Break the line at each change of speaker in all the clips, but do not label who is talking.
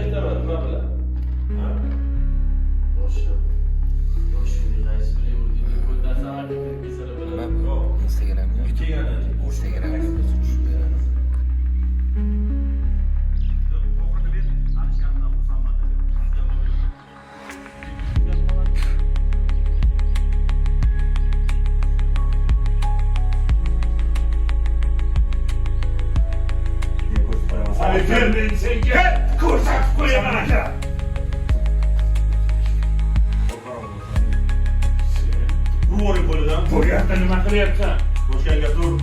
aytaman, nima bilan? Ha?
Boshim. Boshimni qaysi biri urdi deb ko'rdasan, kesara bilan.
Nima? Instagramga. Instagramga tushib beramiz.
Hadi gelmeyin sen gel! Koşak koyamam aka!
Bu oraya koyacağım.
Bu yakta nima qilyapsan?
Boşkan gatur.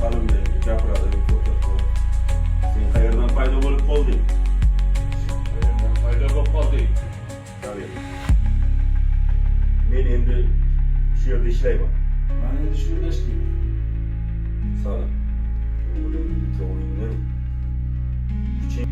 Salim de gapiradi, to'xtatib qo'y. Sen qayerdan paydo bo'lib qolding?
Qayerdan paydo bo'lib qolding?
Tabii. Men endi shu yerda ishlayman.
Mana endi shu yerda ishlayman.
Salim. O'g'ling, o'g'lingni kuching